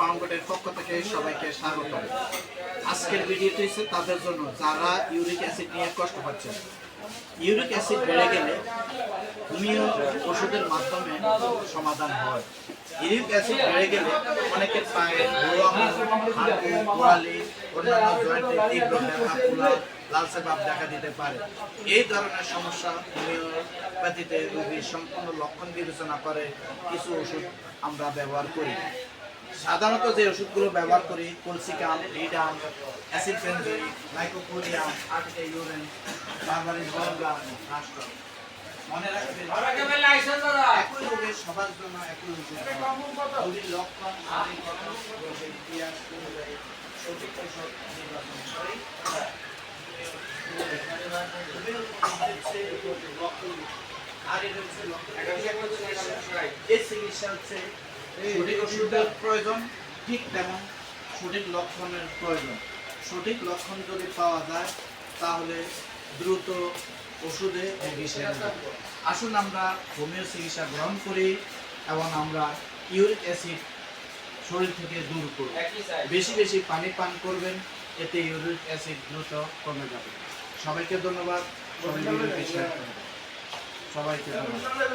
ফার্মগেটের পক্ষ থেকে সবাইকে স্বাগত। আজকের ভিডিওটি হচ্ছে তাদের জন্য যারা ইউরিক অ্যাসিড নিয়ে কষ্ট পাচ্ছেন। ইউরিক অ্যাসিড বেড়ে গেলে হোমিও ওষুধের মাধ্যমে সমাধান হয়। ইউরিক অ্যাসিড বেড়ে গেলে অনেকের পায়ে গোড়ালি, অন্যান্য জয়েন্টে তীব্র ব্যথা, ফোলা, লালচে ভাব দেখা দিতে পারে। এই ধরনের সমস্যা হোমিওপ্যাথিতে রোগীর সম্পূর্ণ লক্ষণ বিবেচনা করে কিছু ওষুধ আমরা ব্যবহার করি। সাধারণত যে ওষুধগুলো ব্যবহার করি colchicum, ledum, acid benzoic, lycopodium, urtica urens, berberis বলগা, রাস্ট্র। মনে রাখবেন একই রোগের সবার জন্য একই ওষুধ। রোগীর লক্ষণ, শারীরিক গঠন, রোগের ইতিহাস অনুযায়ী সঠিক ওষুধ নির্বাচন করে। এই চিকিৎসা হচ্ছে সঠিক ওষুধের প্রয়োজন, ঠিক তেমন সঠিক লক্ষণের প্রয়োজন। সঠিক লক্ষণ যদি পাওয়া যায় তাহলে দ্রুত ওষুধে সেরে যায়। আসুন আমরা হোমিও চিকিৎসা গ্রহণ করি এবং আমরা ইউরিক অ্যাসিড শরীর থেকে দূর করি। বেশি বেশি পানি পান করবেন, এতে ইউরিক অ্যাসিড দ্রুত কমে যাবে। সবাইকে ধন্যবাদ। সবাইকে ধন্যবাদ।